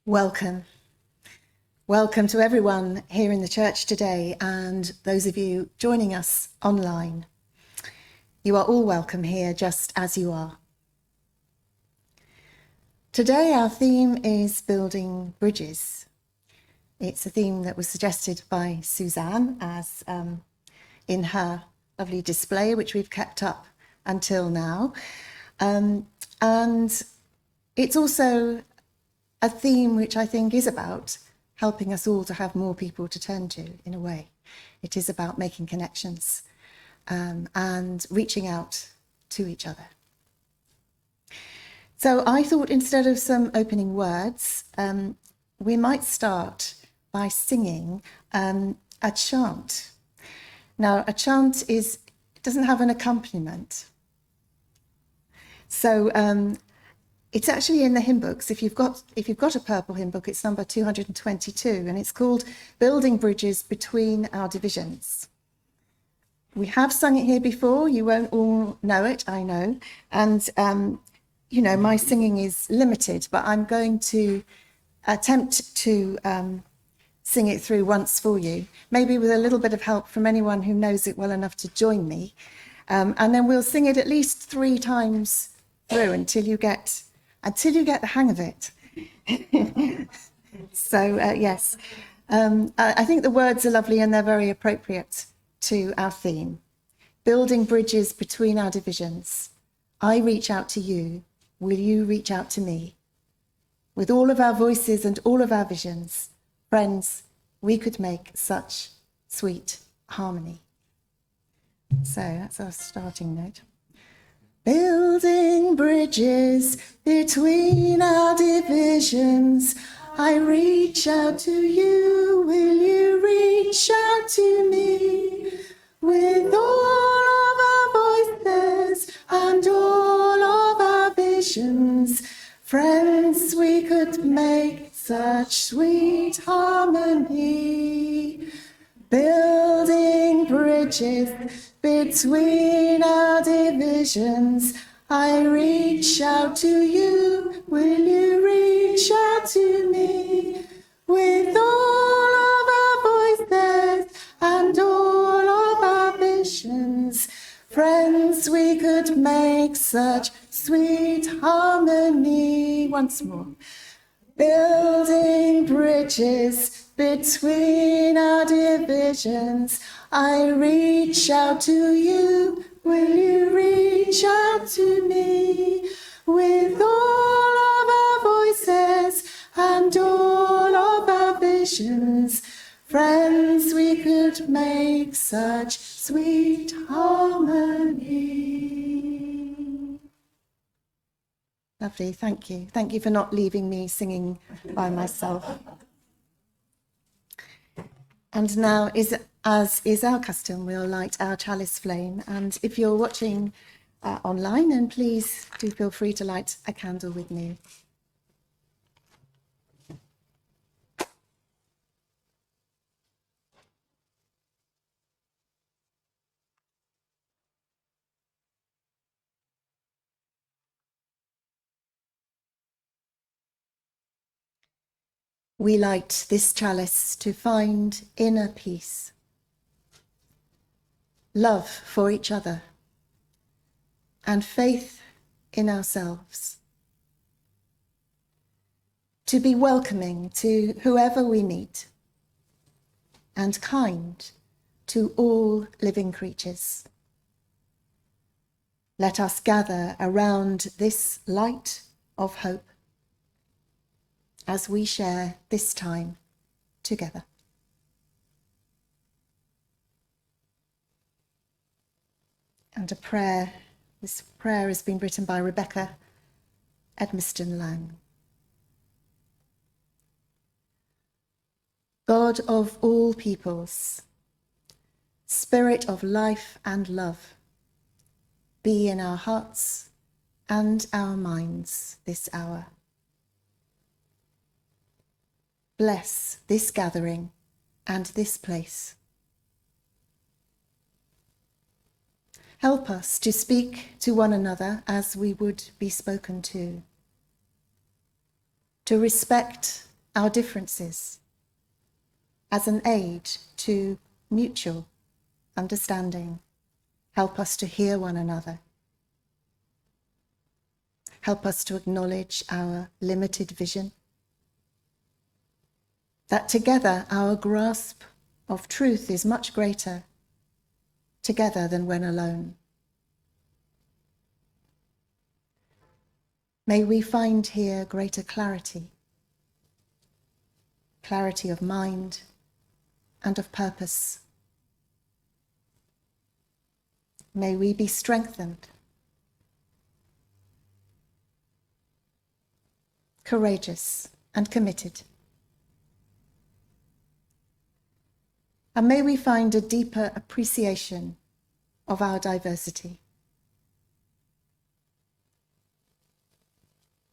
Welcome. Welcome to everyone here in the church today and those of you joining us online. You are all welcome here just as you are. Today our theme is building bridges. It's a theme that was suggested by Suzanne as in her lovely display, which we've kept up until now. And it's also a theme which I think is about helping us all to have more people to turn to, in a way. It is about making connections and reaching out to each other. So I thought instead of some opening words, we might start by singing a chant. Now, a chant doesn't have an accompaniment. So it's actually in the hymn books. If you've got a purple hymn book, it's number 222, and it's called Building Bridges Between Our Divisions. We have sung it here before. You won't all know it, I know. And, my singing is limited, but I'm going to attempt to sing it through once for you, maybe with a little bit of help from anyone who knows it well enough to join me. And then we'll sing it at least 3 times through until you get the hang of it. So, yes, I think the words are lovely and they're very appropriate to our theme. Building bridges between our divisions. I reach out to you. Will you reach out to me? With all of our voices and all of our visions, friends, we could make such sweet harmony. So that's our starting note. Building bridges between our divisions. I reach out to you. Will you reach out to me? With all of our voices and all of our visions, friends, we could make such sweet harmony. Building bridges between our divisions. I reach out to you. Will you reach out to me? With all of our voices and all of our visions, friends, we could make such sweet harmony. Once more. Building bridges between our divisions. I reach out to you. Will you reach out to me? With all of our voices and all of our visions, friends, we could make such sweet harmony. Lovely, thank you. Thank you for not leaving me singing by myself. And now, as is our custom, we'll light our chalice flame. And if you're watching online, then please do feel free to light a candle with me. We light this chalice to find inner peace, love for each other, and faith in ourselves. To be welcoming to whoever we meet, and kind to all living creatures. Let us gather around this light of hope as we share this time together. And a prayer. This prayer has been written by Rebecca Edmiston Lang. God of all peoples, Spirit of life and love, be in our hearts and our minds this hour. Bless this gathering and this place. Help us to speak to one another as we would be spoken to respect our differences as an aid to mutual understanding. Help us to hear one another. Help us to acknowledge our limited vision. That together our grasp of truth is much greater together than when alone. May we find here greater clarity, clarity of mind and of purpose. May we be strengthened, courageous and committed. And may we find a deeper appreciation of our diversity.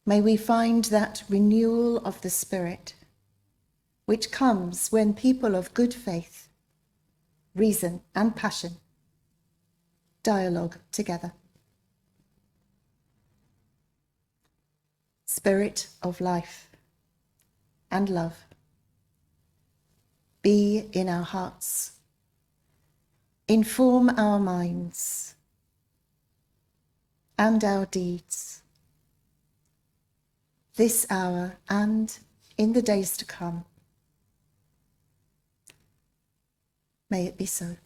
May we find that renewal of the spirit which comes when people of good faith, reason and passion dialogue together. Spirit of life and love, be in our hearts, inform our minds and our deeds, this hour and in the days to come. May it be so.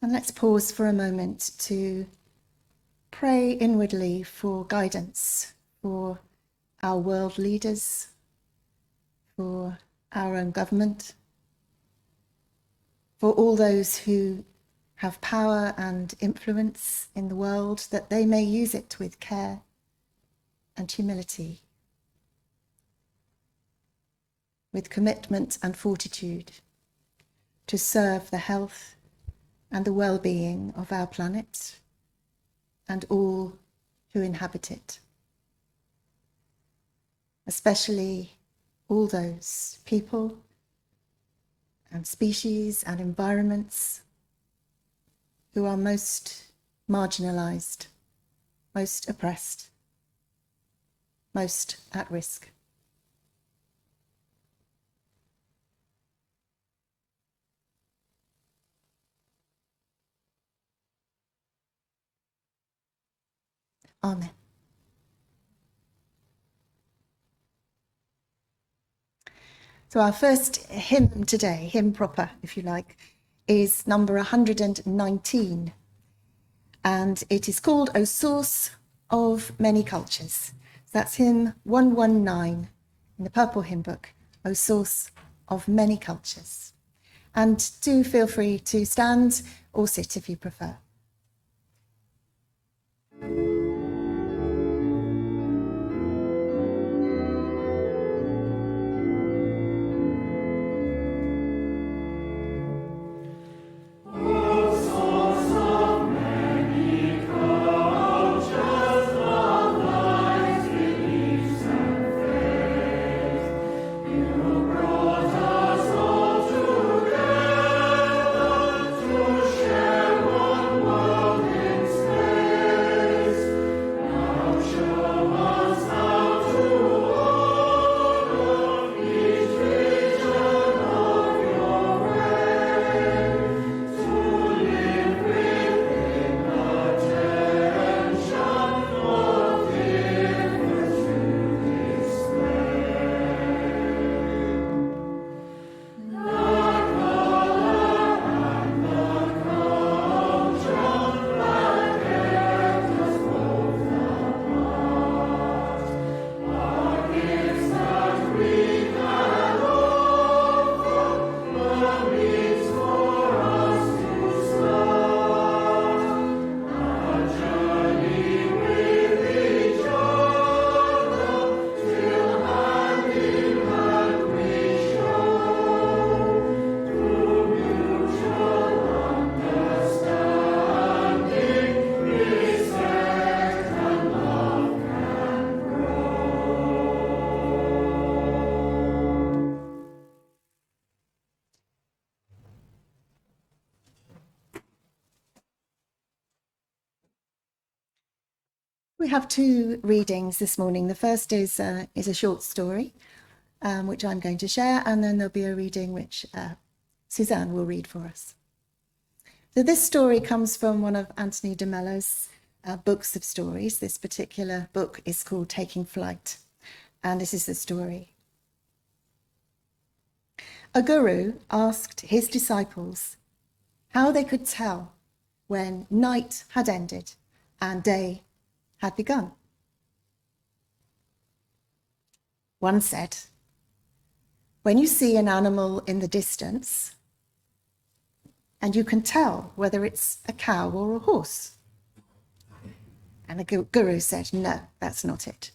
And let's pause for a moment to pray inwardly for guidance for our world leaders, for our own government, for all those who have power and influence in the world, that they may use it with care and humility, with commitment and fortitude to serve the health and the well-being of our planet and all who inhabit it, especially all those people and species and environments who are most marginalized, most oppressed, most at risk. Amen. So our first hymn today, hymn proper, if you like, is number 119. And it is called O Source of Many Cultures. So that's hymn 119 in the Purple Hymn Book, O Source of Many Cultures. And do feel free to stand or sit if you prefer. One We have two readings this morning. The first is a short story, which I'm going to share, and then there'll be a reading which Suzanne will read for us. So this story comes from one of Anthony de Mello's books of stories. This particular book is called Taking Flight, and this is the story. A guru asked his disciples how they could tell when night had ended and day had begun. One said, when you see an animal in the distance, and you can tell whether it's a cow or a horse. And the guru said, no, that's not it.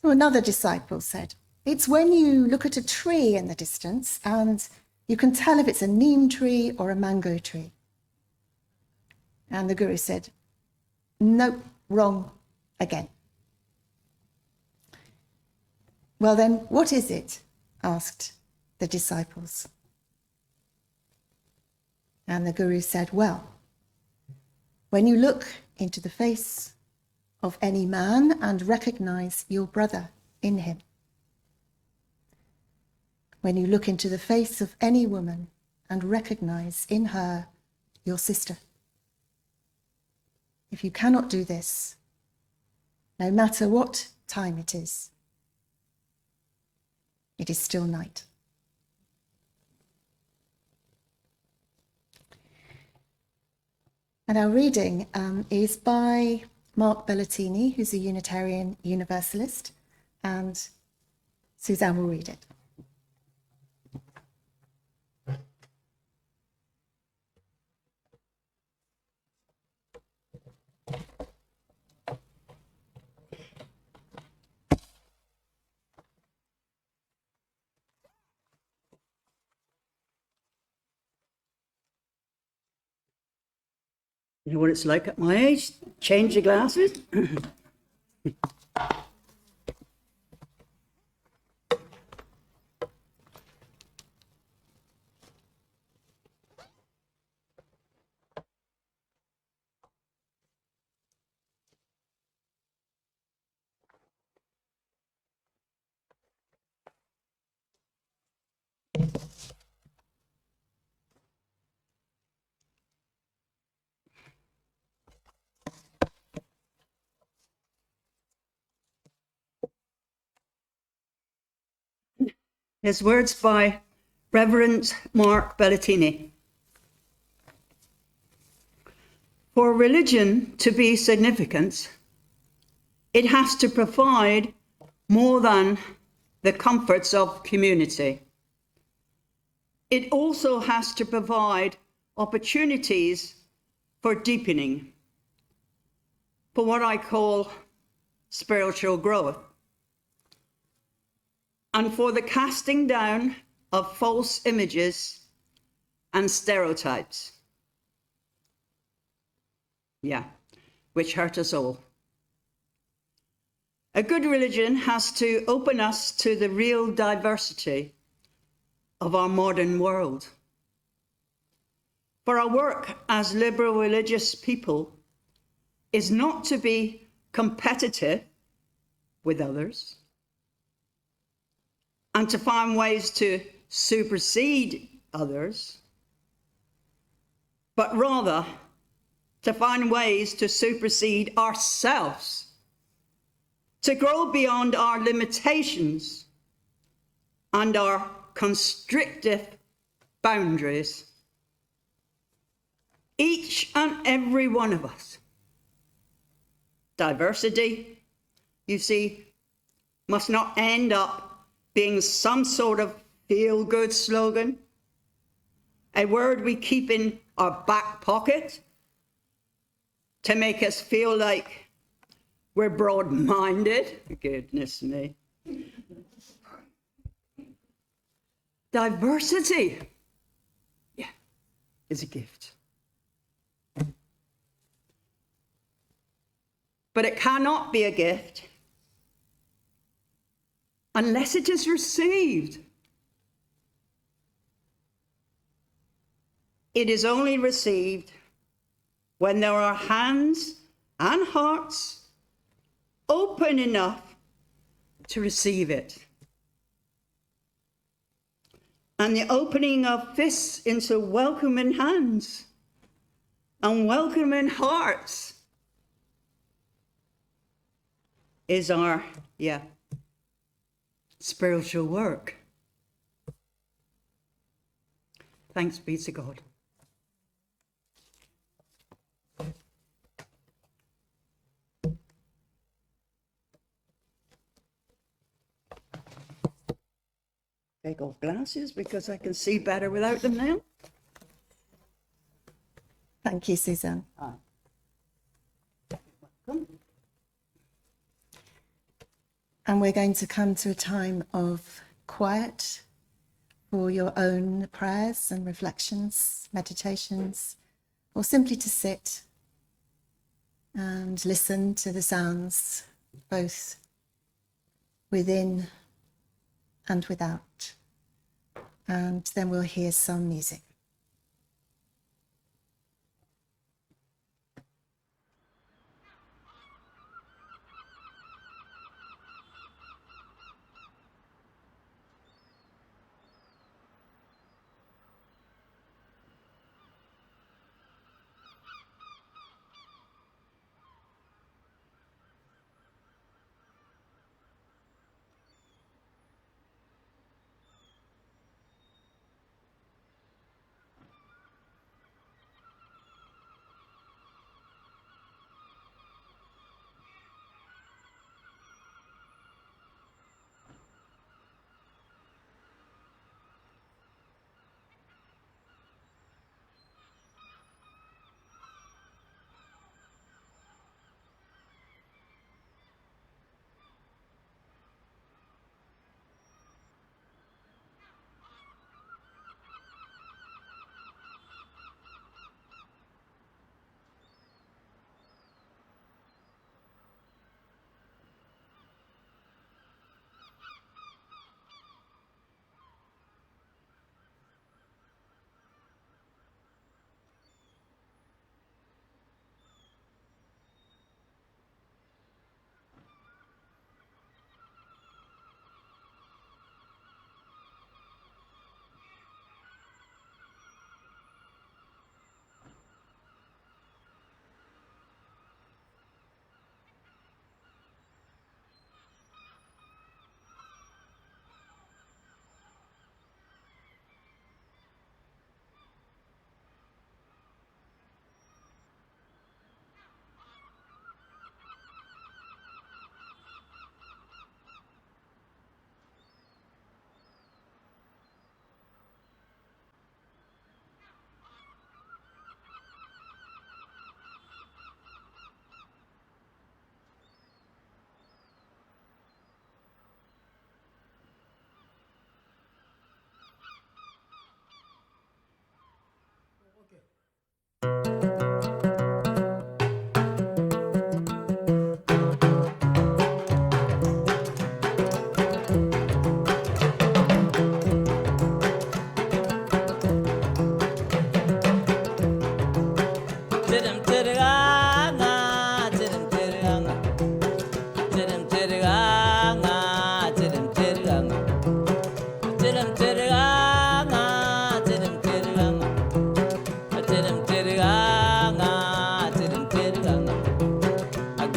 So another disciple said, it's when you look at a tree in the distance and you can tell if it's a neem tree or a mango tree. And the guru said, nope, wrong again. Well then, what is it? Asked the disciples. And the guru said, well, when you look into the face of any man and recognize your brother in him, when you look into the face of any woman and recognize in her your sister. If you cannot do this, no matter what time it is still night. And our reading is by Mark Belletini, who's a Unitarian Universalist, and Suzanne will read it. You know what it's like at my age? Change your glasses. His words by Reverend Mark Belletini. For religion to be significant, it has to provide more than the comforts of community. It also has to provide opportunities for deepening, for what I call spiritual growth, and for the casting down of false images and stereotypes. Yeah, which hurt us all. A good religion has to open us to the real diversity of our modern world. For our work as liberal religious people is not to be competitive with others and to find ways to supersede others, but rather to find ways to supersede ourselves, to grow beyond our limitations and our constrictive boundaries. Each and every one of us. Diversity, you see, must not end up being some sort of feel-good slogan, a word we keep in our back pocket to make us feel like we're broad-minded. Goodness me. Diversity, yeah, is a gift. But it cannot be a gift unless it is received. It is only received when there are hands and hearts open enough to receive it. And the opening of fists into welcoming hands and welcoming hearts is our, spiritual work. Thanks be to God. Take off glasses because I can see better without them now. Thank you, Suzanne. Welcome. And we're going to come to a time of quiet for your own prayers and reflections, meditations, or simply to sit and listen to the sounds, both within and without. And then we'll hear some music.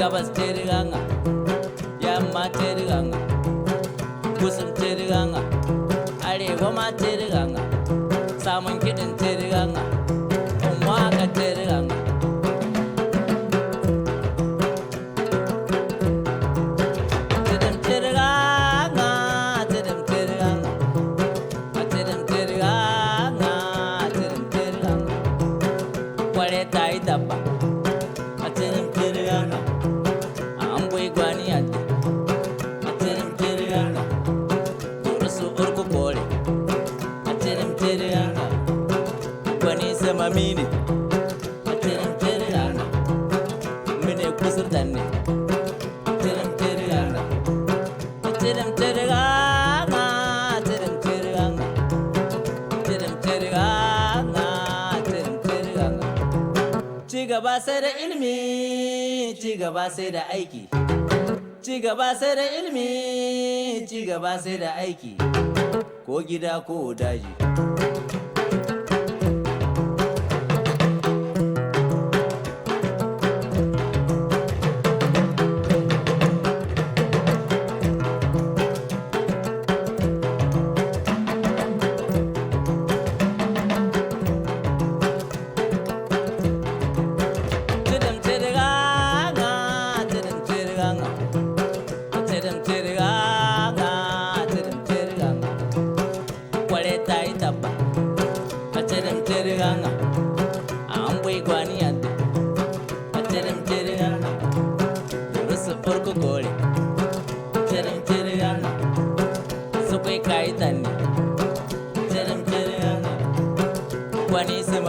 Gabas teriganga, Yamma teriganga, Busum teriganga, Ali Wama teriganga, Salmon kitten teriganga, Umwaka teriganga. Tidum teriganga, tidum teriganga, tidum teriganga, tidum teriganga. Wale taitapa, tidum teriganga. Mamine, Tchidim Teriana, Mine Kusurdani, Tchidim Teriana, Tchidim Teriana, Tchidim Teriana, Tchidim Teriana, Tchidim Teriana, gaba sai da ilimi, ci gaba sai da aiki. Ci gaba sai da ilimi, ci gaba sai da aiki. Ko gida ko daji.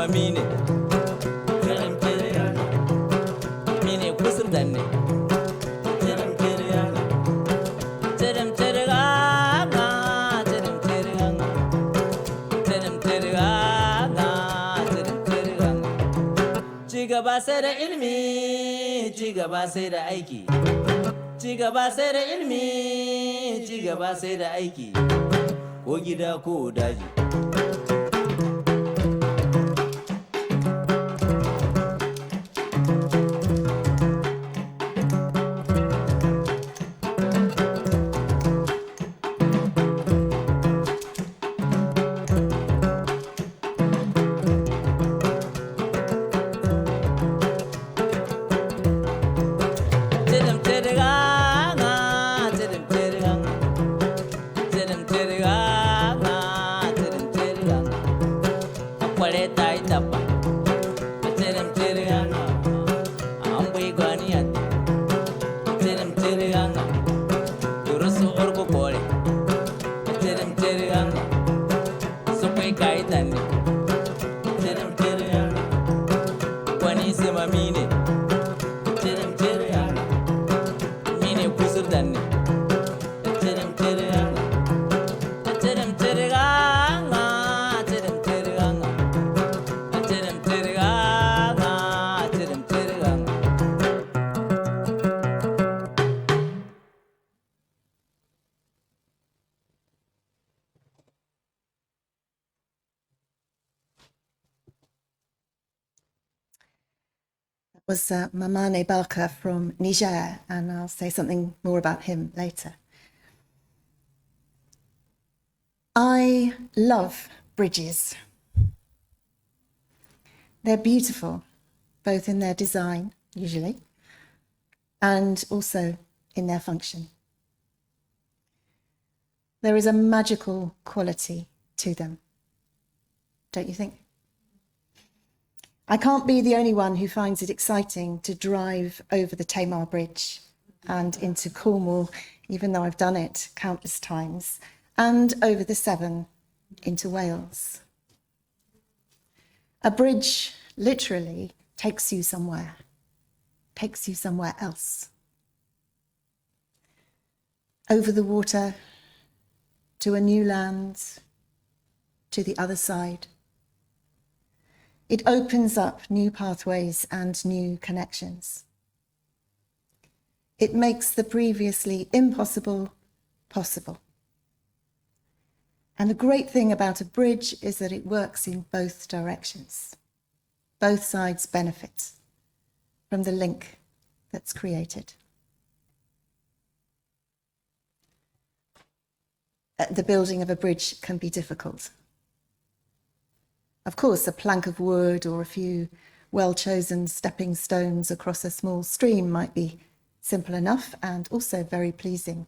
Mamine, mine kusur danne. Ci gaba sai da ilimi, ci gaba sai da aiki. Ci gaba sai da ilimi, ci gaba sai da aiki. Ko gida ko daji. Was Mamane Barka from Niger, and I'll say something more about him later. I love bridges. They're beautiful, both in their design, usually, and also in their function. There is a magical quality to them, don't you think? I can't be the only one who finds it exciting to drive over the Tamar Bridge and into Cornwall, even though I've done it countless times, and over the Severn into Wales. A bridge literally takes you somewhere else. Over the water, to a new land, to the other side. It opens up new pathways and new connections. It makes the previously impossible possible. And the great thing about a bridge is that it works in both directions. Both sides benefit from the link that's created. The building of a bridge can be difficult. Of course, a plank of wood or a few well-chosen stepping stones across a small stream might be simple enough and also very pleasing.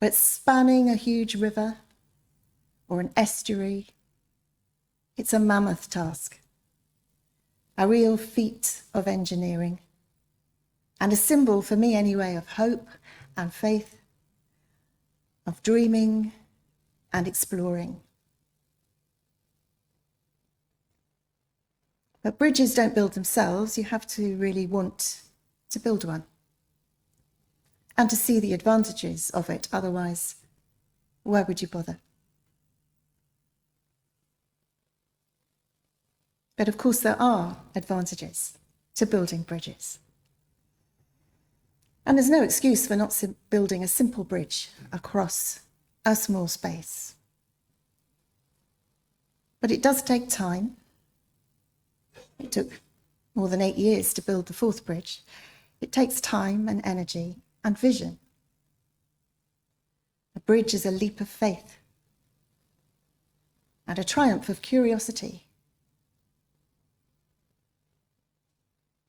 But spanning a huge river or an estuary, it's a mammoth task, a real feat of engineering, and a symbol, for me anyway, of hope and faith, of dreaming and exploring. But bridges don't build themselves. You have to really want to build one and to see the advantages of it. Otherwise, why would you bother? But of course, there are advantages to building bridges. And there's no excuse for not building a simple bridge across a small space. But it does take time. It took more than 8 years to build the fourth bridge. It takes time and energy and vision. A bridge is a leap of faith and a triumph of curiosity.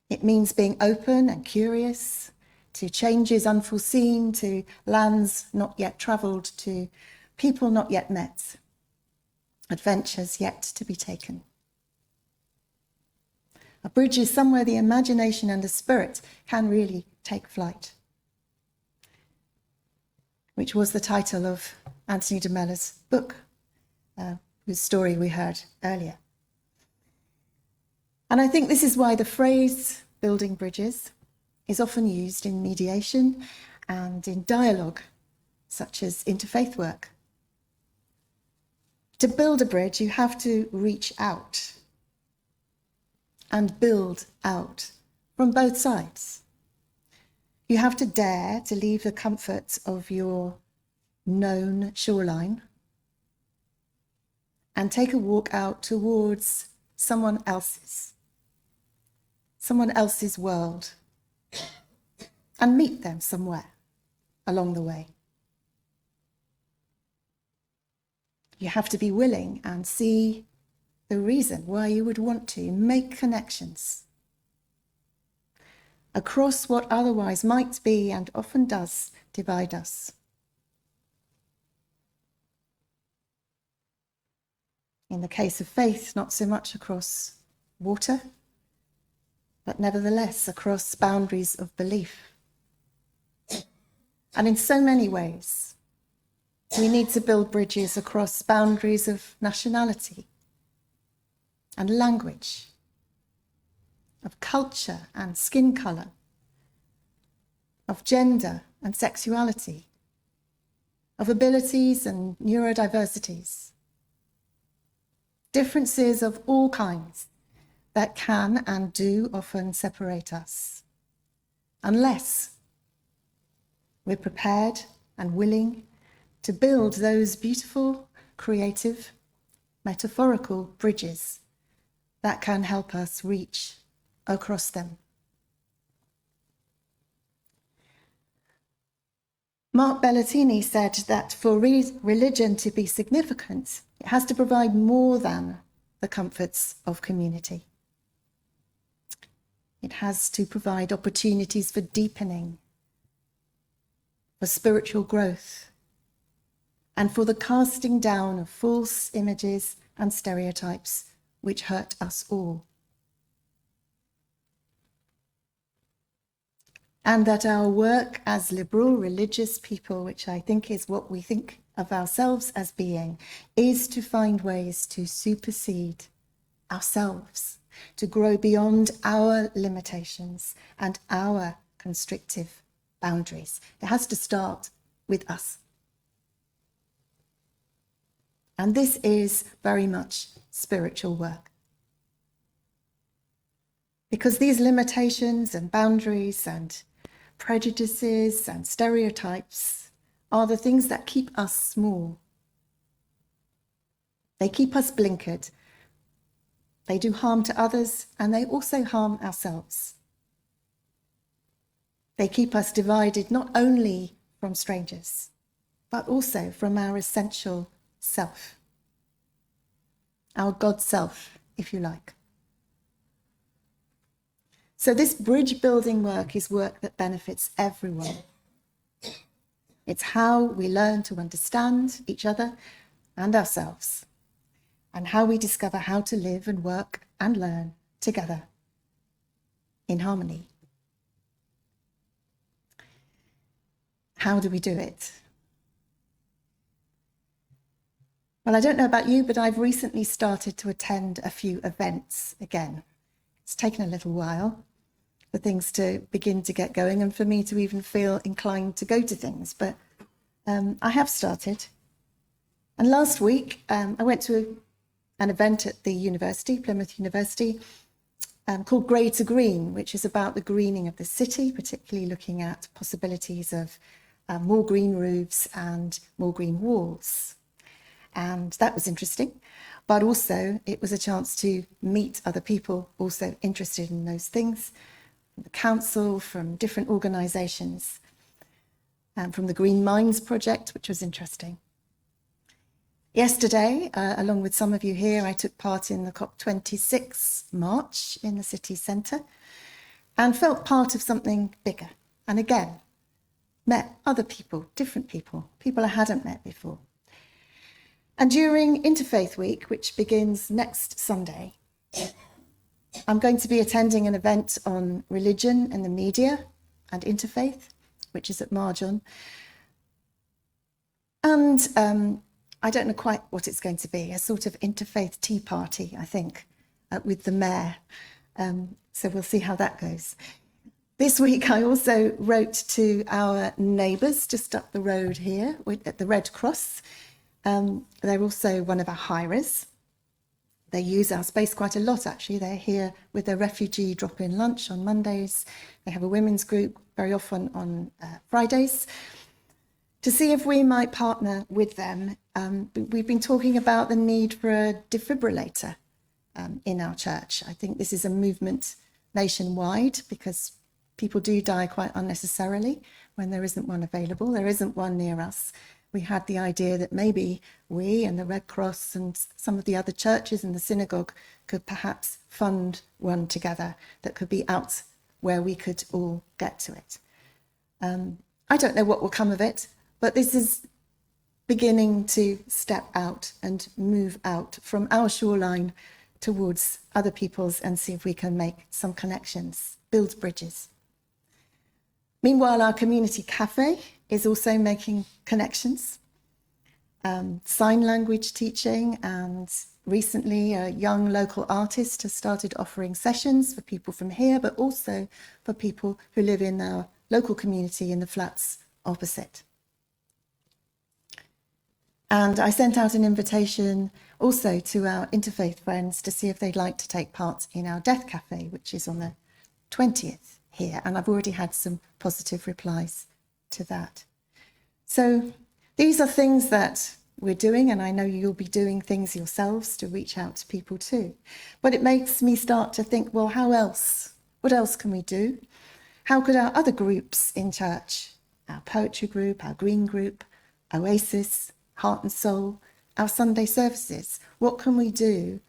It means being open and curious to changes unforeseen, to lands not yet travelled, to people not yet met, adventures yet to be taken. A bridge is somewhere the imagination and the spirit can really take flight, which was the title of Anthony de Mello's book, whose story we heard earlier. And I think this is why the phrase building bridges is often used in mediation and in dialogue, such as interfaith work. To build a bridge, you have to reach out and build out from both sides. You have to dare to leave the comforts of your known shoreline and take a walk out towards someone else's world and meet them somewhere along the way. You have to be willing and see the reason why you would want to make connections across what otherwise might be and often does divide us. In the case of faith, not so much across water, but nevertheless across boundaries of belief. And in so many ways, we need to build bridges across boundaries of nationality and language, of culture and skin colour, of gender and sexuality, of abilities and neurodiversities. Differences of all kinds that can and do often separate us, unless we're prepared and willing to build those beautiful, creative, metaphorical bridges that can help us reach across them. Mark Belletini said that for religion to be significant, it has to provide more than the comforts of community. It has to provide opportunities for deepening, for spiritual growth, and for the casting down of false images and stereotypes which hurt us all. And that our work as liberal religious people, which I think is what we think of ourselves as being, is to find ways to supersede ourselves, to grow beyond our limitations and our constrictive boundaries. It has to start with us. And this is very much spiritual work. Because these limitations and boundaries and prejudices and stereotypes are the things that keep us small. They keep us blinkered. They do harm to others, and they also harm ourselves. They keep us divided not only from strangers, but also from our essential self, our God self, if you like. So this bridge building work is work that benefits everyone. It's how we learn to understand each other and ourselves, and how we discover how to live and work and learn together in harmony. How do we do it? Well, I don't know about you, but I've recently started to attend a few events again. It's taken a little while for things to begin to get going and for me to even feel inclined to go to things, but I have started. And last week, I went to an event at the university, Plymouth University, called Grey to Green, which is about the greening of the city, particularly looking at possibilities of more green roofs and more green walls. And that was interesting. But also it was a chance to meet other people also interested in those things, from the council, from different organisations, from the Green Minds Project, which was interesting. Yesterday, along with some of you here, I took part in the COP26 march in the city centre and felt part of something bigger. And again, met other people, different people I hadn't met before. And during Interfaith Week, which begins next Sunday, I'm going to be attending an event on religion and the media and interfaith, which is at Marjon. And I don't know quite what it's going to be, a sort of interfaith tea party, I think, with the mayor. So we'll see how that goes. This week, I also wrote to our neighbours just up the road here at the Red Cross. They're also one of our hirers. They use our space quite a lot, actually. They're here with their refugee drop-in lunch on Mondays. They have a women's group very often on Fridays. To see if we might partner with them, we've been talking about the need for a defibrillator in our church. I think this is a movement nationwide because people do die quite unnecessarily when there isn't one available. There isn't one near us. We had the idea that maybe we and the Red Cross and some of the other churches and the synagogue could perhaps fund one together that could be out where we could all get to it. I don't know what will come of it, but this is beginning to step out and move out from our shoreline towards other people's and see if we can make some connections, build bridges. Meanwhile, our community cafe is also making connections, sign language teaching, and recently a young local artist has started offering sessions for people from here, but also for people who live in our local community in the flats opposite. And I sent out an invitation also to our interfaith friends to see if they'd like to take part in our Death Cafe, which is on the 20th here. And I've already had some positive replies to that. So these are things that we're doing, and I know you'll be doing things yourselves to reach out to people too. But it makes me start to think, well, how else? What else can we do? How could our other groups in church, our poetry group, our green group, Oasis, Heart and Soul, our Sunday services, what can we do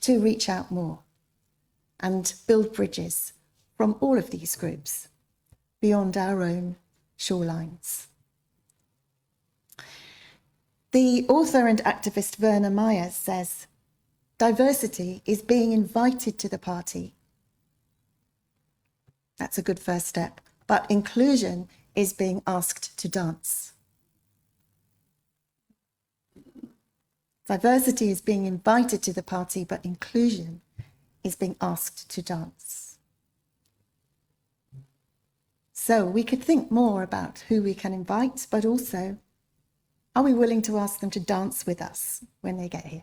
to reach out more and build bridges from all of these groups beyond our own shorelines? The author and activist Werner Myers says, diversity is being invited to the party. That's a good first step. But inclusion is being asked to dance. Diversity is being invited to the party, but inclusion is being asked to dance. So we could think more about who we can invite, but also, are we willing to ask them to dance with us when they get here?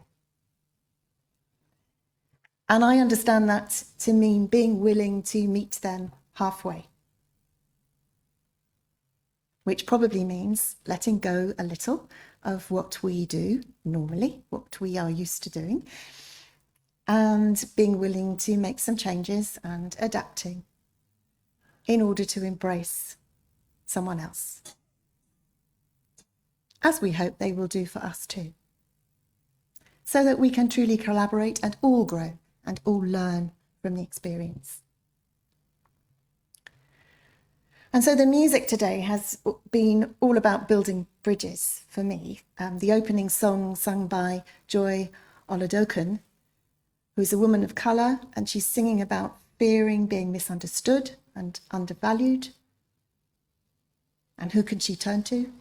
And I understand that to mean being willing to meet them halfway, which probably means letting go a little of what we do normally, what we are used to doing, and being willing to make some changes and adapting in order to embrace someone else, as we hope they will do for us too, so that we can truly collaborate and all grow and all learn from the experience. And so the music today has been all about building bridges for me. The opening song sung by Joy Oladokan, who's a woman of colour, and she's singing about fearing being misunderstood and undervalued. And who can she turn to?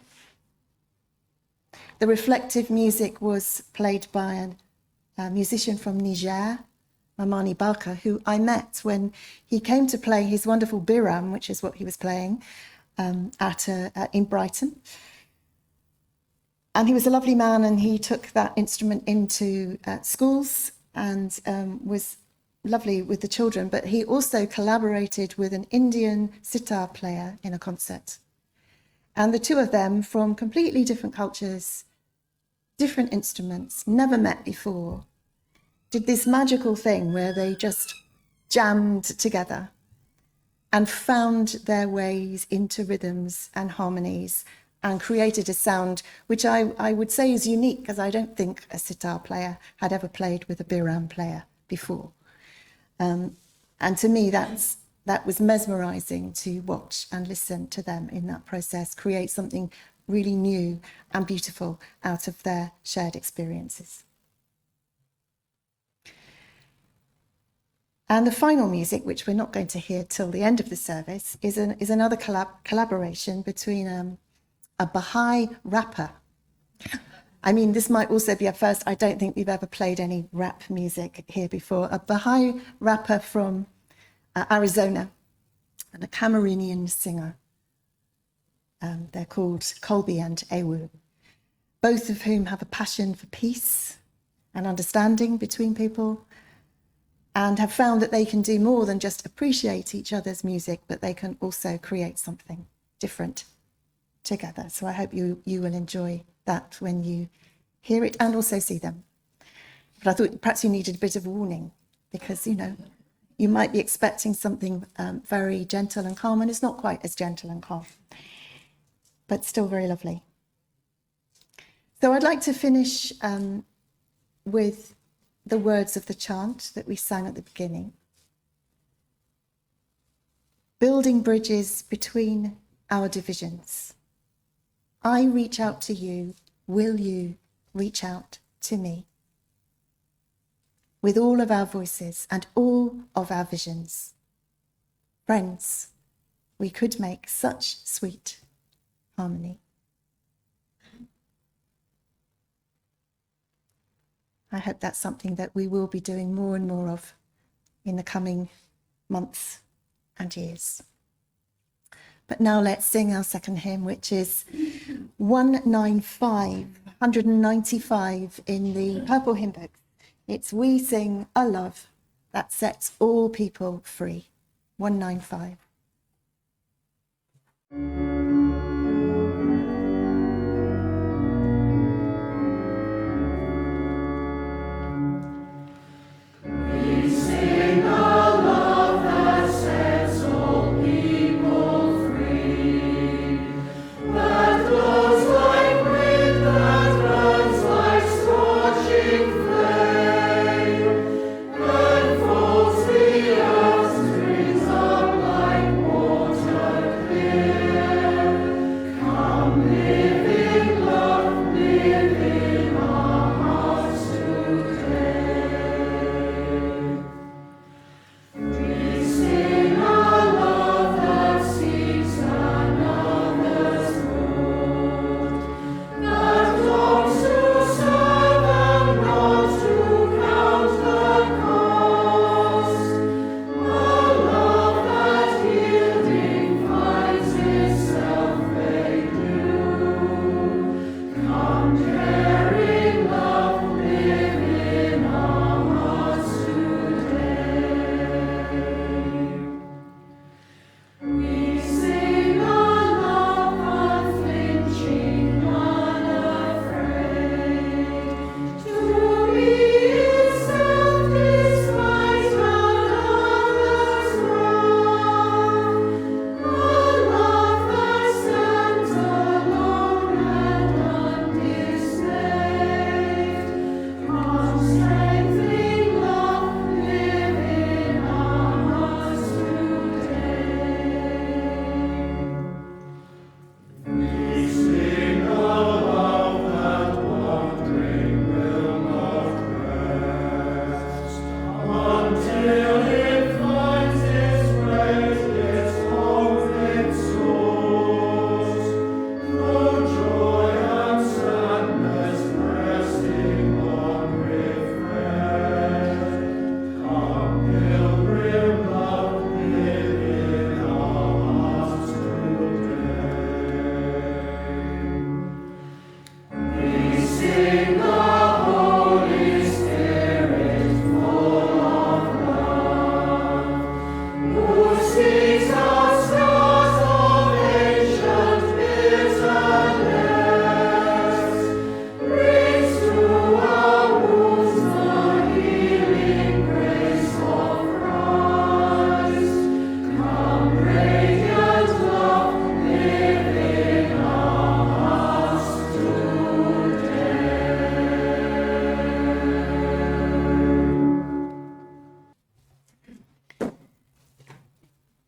The reflective music was played by a musician from Niger, Mamane Barka, who I met when he came to play his wonderful biram, which is what he was playing in Brighton. And he was a lovely man, and he took that instrument into schools and was lovely with the children. But he also collaborated with an Indian sitar player in a concert. And the two of them, from completely different cultures, different instruments, never met before, did this magical thing where they just jammed together and found their ways into rhythms and harmonies and created a sound which I would say is unique, because I don't think a sitar player had ever played with a biram player before. And to me, that was mesmerizing to watch and listen to them in that process, create something really new and beautiful out of their shared experiences. And the final music, which we're not going to hear till the end of the service, is another collaboration between a Baha'i rapper. I mean, this might also be a first. I don't think we've ever played any rap music here before. A Baha'i rapper from Arizona and a Cameroonian singer. They're called Colby and Ewu, both of whom have a passion for peace and understanding between people, and have found that they can do more than just appreciate each other's music, but they can also create something different together. So I hope you will enjoy that when you hear it and also see them. But I thought perhaps you needed a bit of warning, because, you might be expecting something very gentle and calm, and it's not quite as gentle and calm, but still very lovely. So I'd like to finish with the words of the chant that we sang at the beginning. Building bridges between our divisions. I reach out to you, will you reach out to me? With all of our voices and all of our visions. Friends, we could make such sweet harmony. I hope that's something that we will be doing more and more of in the coming months and years. But now let's sing our second hymn, which is 195 in the Purple Hymn Book. It's We Sing a Love That Sets All People Free. 195. Streams up like water clear.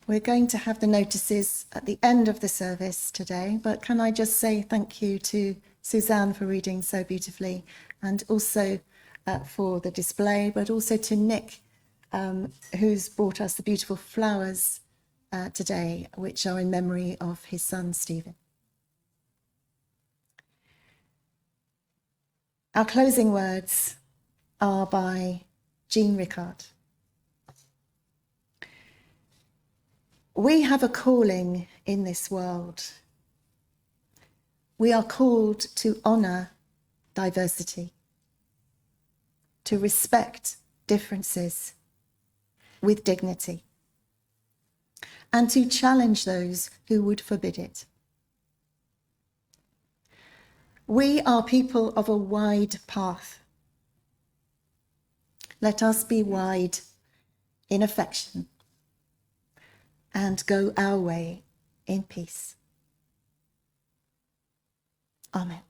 We're going to have the notices at the end of the service today, but can I just say thank you to Suzanne for reading so beautifully, and also for the display, but also to Nick, who's brought us the beautiful flowers today, which are in memory of his son, Stephen. Our closing words are by Jean Ricard. We have a calling in this world. We are called to honour diversity, to respect differences with dignity, and to challenge those who would forbid it. We are people of a wide path. Let us be wide in affection and go our way in peace. Amen.